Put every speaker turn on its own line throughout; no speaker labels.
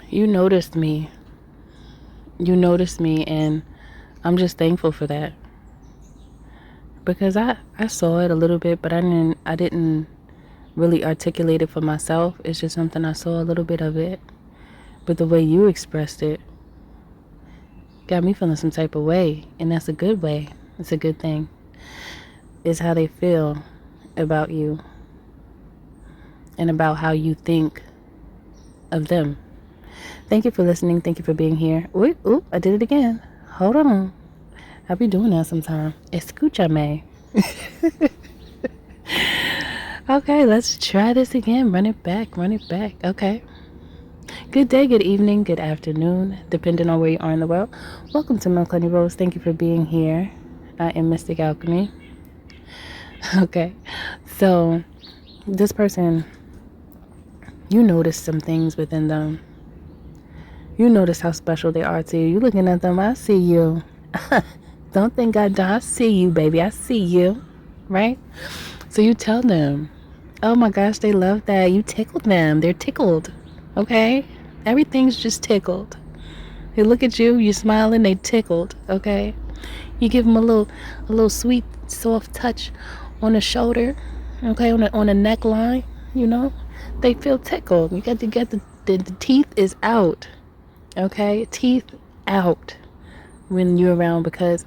You noticed me. You noticed me, and I'm just thankful for that. Because I saw it a little bit, but I didn't really articulate it for myself. It's just something I saw a little bit of it. But the way you expressed it got me feeling some type of way, and that's a good way. It's a good thing. It's how they feel about you and about how you think of them. Thank you for listening. Thank you for being here. Ooh, I did it again. Hold on. I'll be doing that sometime. Escúchame. Okay, let's try this again. Run it back. Okay. Good day, good evening, good afternoon, depending on where you are in the world. Welcome to Milk Honey Rose. Thank you for being here. I am Mystic Alchemy. Okay, so this person, you notice some things within them. You notice how special they are to you. You looking at them, I see you. Don't think I don't. I see you, baby. I see you, right? So you tell them, oh my gosh, they love that. You tickled them. They're tickled, okay? Everything's just tickled. They look at you, you smiling, they tickled, okay? You give them a little sweet, soft touch on the shoulder, okay, on the neckline, you know? They feel tickled. You got to get the teeth is out, okay? Teeth out when you're around, because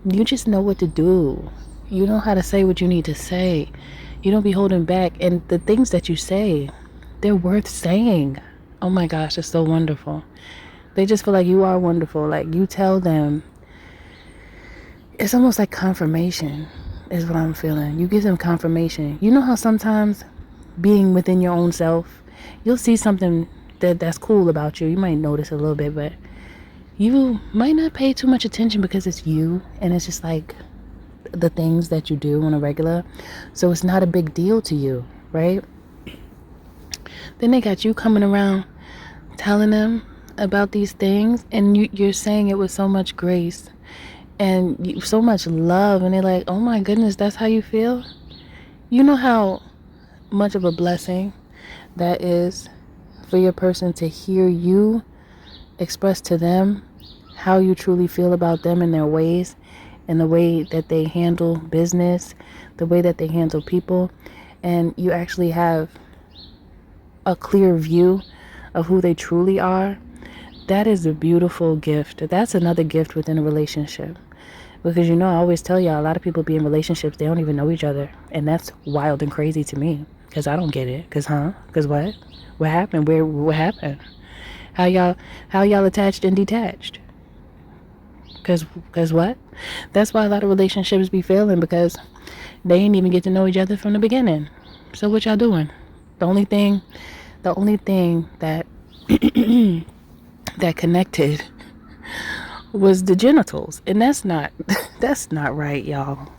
you just know what to do. You know how to say what you need to say. You don't be holding back. And the things that you say, they're worth saying. Oh my gosh, it's so wonderful. They just feel like you are wonderful. Like you tell them. It's almost like confirmation is what I'm feeling. You give them confirmation. You know how sometimes being within your own self, you'll see something that's cool about you. You might notice a little bit, but you might not pay too much attention because it's you, and it's just like the things that you do on a regular. So it's not a big deal to you, right? Then they got you coming around telling them about these things, and you're saying it with so much grace and so much love, and they're like, oh my goodness, that's how you feel? You know how much of a blessing that is for your person to hear you express to them how you truly feel about them and their ways, and the way that they handle business, the way that they handle people, and you actually have a clear view of who they truly are. That is a beautiful gift. That's another gift within a relationship. Because I always tell y'all, a lot of people be in relationships, they don't even know each other. And that's wild and crazy to me. Because I don't get it. Because what? What happened? What happened? How y'all attached and detached? Because what? That's why a lot of relationships be failing, because they ain't even get to know each other from the beginning. So what y'all doing? The only thing that that connected was the genitals, and that's not right, y'all.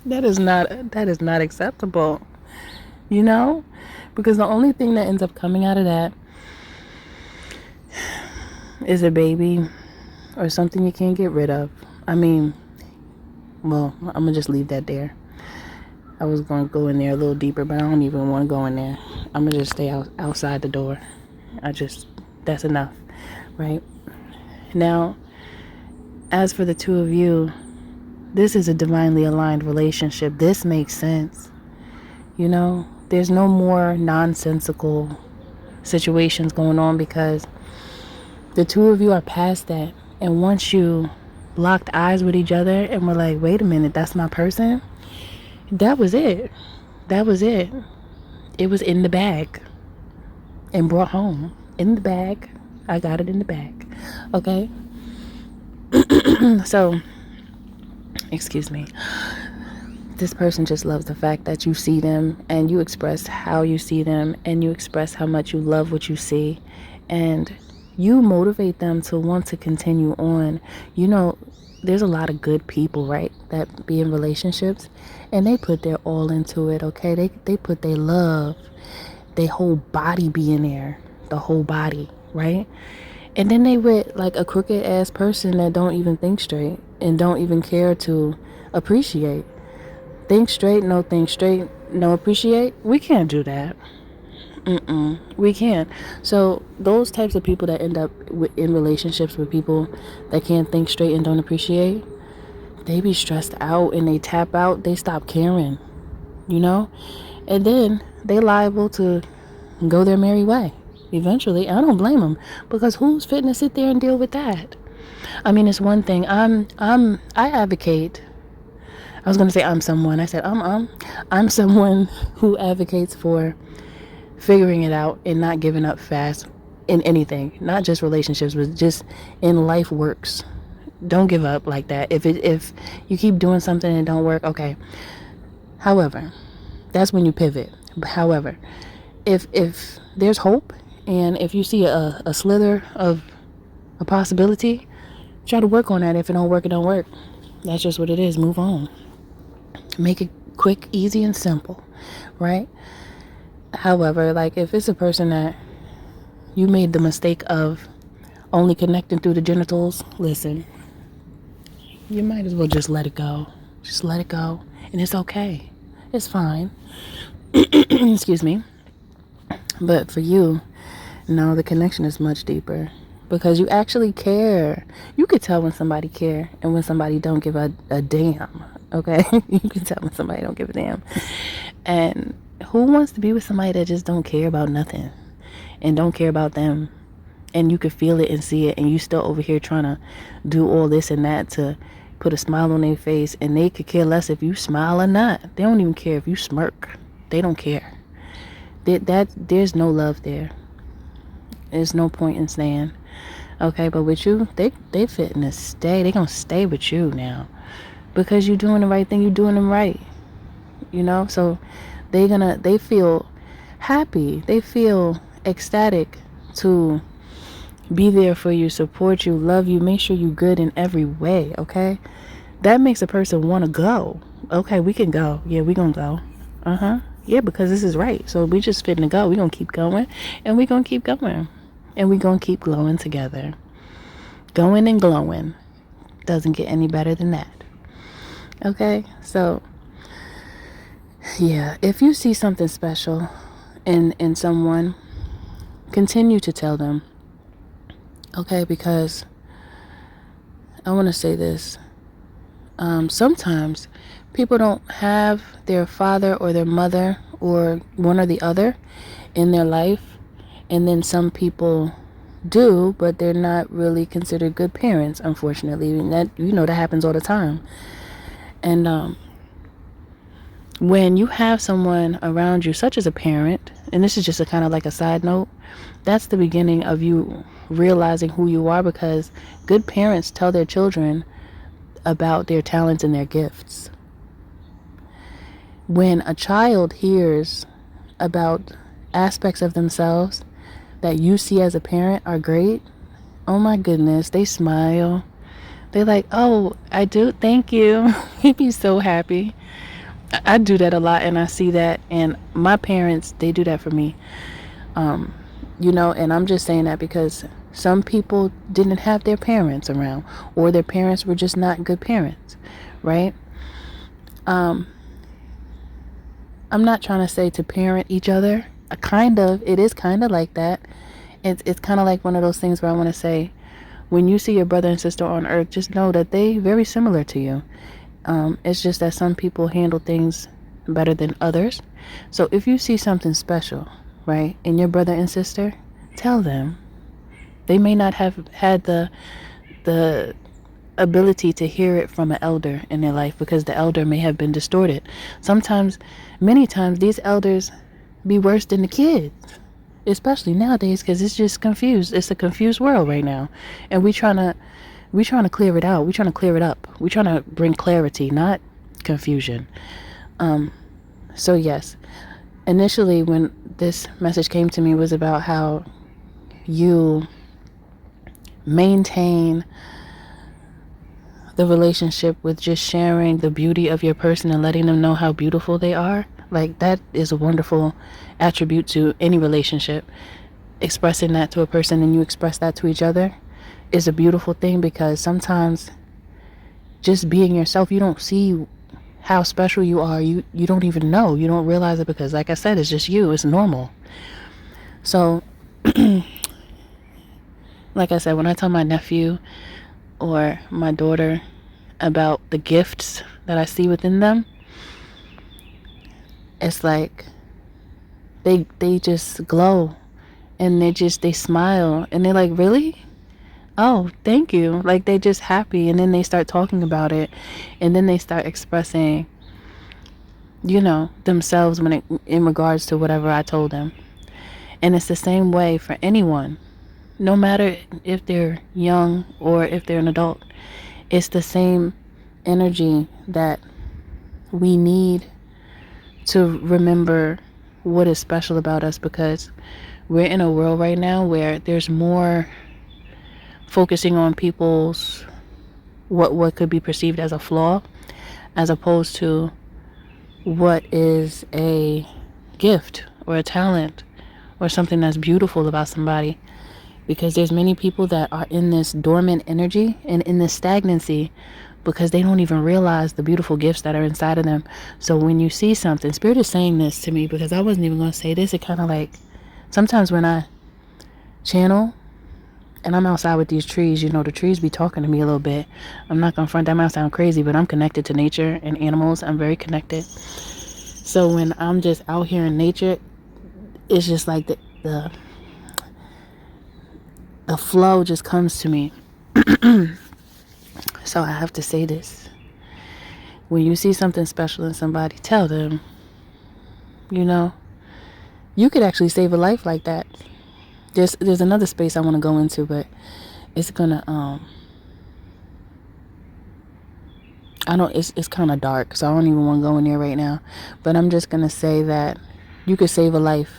That is not acceptable, because the only thing that ends up coming out of that is a baby or something you can't get rid of. I mean, well, I'm gonna just leave that there. I was gonna go in there a little deeper, but I don't even want to go in there. I'm gonna just stay outside the door. That's enough, right? Now, as for the two of you, this is a divinely aligned relationship. This makes sense. There's no more nonsensical situations going on, because the two of you are past that. And once you locked eyes with each other and were like, wait a minute, that's my person, that was it. It was in the bag and brought home. In the bag. I got it in the bag. Okay? So, excuse me. This person just loves the fact that you see them, and you express how you see them, and you express how much you love what you see, and you motivate them to want to continue on. There's a lot of good people, right, that be in relationships, and they put their all into it, okay? They put their love, their whole body be in there, the whole body, right? And then they with like a crooked ass person that don't even think straight and don't even care to appreciate. Think straight, no appreciate. We can't do that. We can't. So those types of people that end up in relationships with people that can't think straight and don't appreciate, they be stressed out and they tap out. They stop caring, you know, and then they liable to go their merry way. Eventually, I don't blame them, because who's fitting to sit there and deal with that? I mean, it's one thing. I advocate. I was gonna say I'm someone. I said I'm someone who advocates for figuring it out and not giving up fast in anything, not just relationships, but just in life works. Don't give up like that. If you keep doing something and it don't work, okay. However, that's when you pivot. However, if there's hope, and if you see a slither of a possibility, try to work on that. If it don't work, it don't work. That's just what it is. Move on. Make it quick, easy, and simple, right? However, like if it's a person that you made the mistake of only connecting through the genitals, listen, you might as well just let it go. Just let it go. And it's okay. It's fine. Excuse me. But for you, no, the connection is much deeper, because you actually care. You could tell when somebody care and when somebody don't give a damn. Okay? You can tell when somebody don't give a damn. And who wants to be with somebody that just don't care about nothing and don't care about them? And you can feel it and see it, and you still over here trying to do all this and that to put a smile on their face, and they could care less if you smile or not. They don't even care if you smirk. They don't care. There's no love there. There's no point in staying. Okay, but with you, they fitting to stay. They gonna stay with you now, because you're doing the right thing. You're doing them right. You know, so they feel happy. They feel ecstatic to be there for you, support you, love you, make sure you're good in every way. Okay, that makes a person want to go. Okay, we can go. Yeah, we gonna go. Yeah, because this is right. So we just fitting to go. We gonna keep going, and we gonna keep going, and we gonna keep glowing together. Going and glowing doesn't get any better than that. Okay, so yeah, if you see something special in someone, continue to tell them. Okay, because I want to say this. Sometimes people don't have their father or their mother or one or the other in their life, and then some people do, but they're not really considered good parents, unfortunately. And that, that happens all the time. And when you have someone around you, such as a parent, and this is just a kind of like a side note, that's the beginning of you realizing who you are, because good parents tell their children about their talents and their gifts. When a child hears about aspects of themselves that you see as a parent are great, oh my goodness, they smile. They're like, oh, I do, thank you. He'd be so happy. I do that a lot, and I see that, and my parents, they do that for me. And I'm just saying that because some people didn't have their parents around, or their parents were just not good parents, right? I'm not trying to say to parent each other. It is kind of like that. It's kind of like one of those things where I want to say, when you see your brother and sister on earth, just know that they very similar to you. It's just that some people handle things better than others. So if you see something special, right, in your brother and sister, tell them. They may not have had the ability to hear it from an elder in their life, because the elder may have been distorted. Many times, these elders be worse than the kids, especially nowadays, because it's just confused. It's a confused world right now, and we trying to clear it out. We're trying to clear it up. We're trying to bring clarity, not confusion. So yes, initially when this message came to me was about how you maintain the relationship with just sharing the beauty of your person and letting them know how beautiful they are. Like, that is a wonderful attribute to any relationship. Expressing that to a person and you express that to each other is a beautiful thing, because sometimes just being yourself, you don't see how special you are. You don't even know. You don't realize it, because like I said, it's just you. It's normal. So, like I said, when I tell my nephew or my daughter about the gifts that I see within them, it's like they just glow, and they smile, and they're like, really? Oh, thank you. Like, they just happy, and then they start talking about it, and then they start expressing, themselves in regards to whatever I told them. And it's the same way for anyone, no matter if they're young or if they're an adult. It's the same energy that we need to remember what is special about us, because we're in a world right now where there's more focusing on people's what could be perceived as a flaw, as opposed to what is a gift or a talent or something that's beautiful about somebody. Because there's many people that are in this dormant energy and in this stagnancy because they don't even realize the beautiful gifts that are inside of them. So when you see something, Spirit is saying this to me because I wasn't even going to say this. It kind of like, sometimes when I channel and I'm outside with these trees, the trees be talking to me a little bit. I'm not going to front, that might sound crazy, but I'm connected to nature and animals. I'm very connected. So when I'm just out here in nature, it's just like the flow just comes to me. So I have to say this. When you see something special in somebody, tell them, you could actually save a life like that. There's another space I want to go into, but it's gonna it's kind of dark, so I don't even want to go in there right now. But I'm just gonna say that you could save a life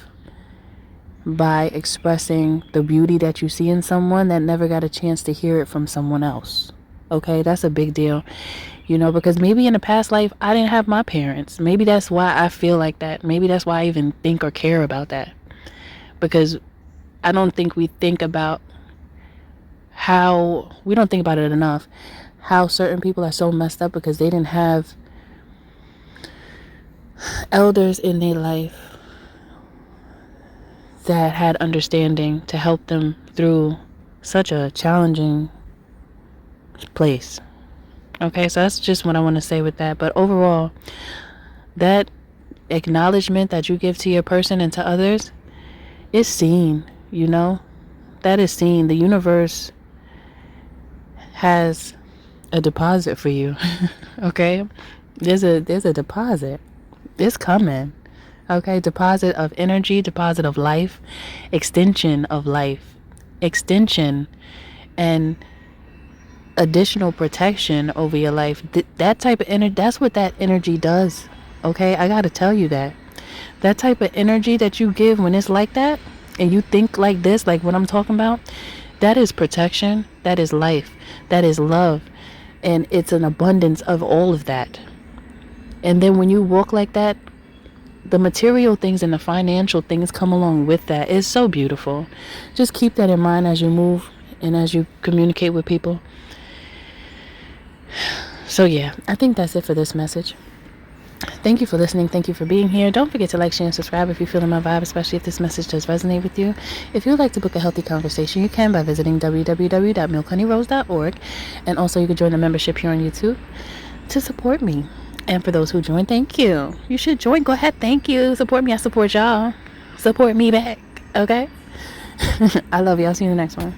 by expressing the beauty that you see in someone that never got a chance to hear it from someone else. Okay, that's a big deal, because maybe in a past life I didn't have my parents. Maybe that's why I feel like that. Maybe that's why I even think or care about that, because I don't think we think about we don't think about it enough, how certain people are so messed up because they didn't have elders in their life that had understanding to help them through such a challenging place. Okay, so that's just what I want to say with that. But overall, that acknowledgement that you give to your person and to others is seen, that is seen. The universe has a deposit for you. Okay, there's a deposit. It's coming. Okay, deposit of energy, deposit of life, extension of life, extension and additional protection over your life. That type of energy, that's what that energy does. Okay, I gotta tell you that type of energy that you give when it's like that, and you think like this, like what I'm talking about, that is protection, that is life, that is love, and it's an abundance of all of that. And then when you walk like that, the material things and the financial things come along with that. It's so beautiful. Just keep that in mind as you move and as you communicate with people. So yeah, I think that's it for this message. Thank you for listening. Thank you for being here. Don't forget to like, share, and subscribe if you feel in my vibe, especially if this message does resonate with you. If you would like to book a healthy conversation, you can by visiting www.milkhoneyRose.org. And also you can join the membership here on YouTube to support me. And for those who joined, thank you. You should join. Go ahead. Thank you. Support me. I support y'all. Support me back. Okay? I love y'all. See you in the next one.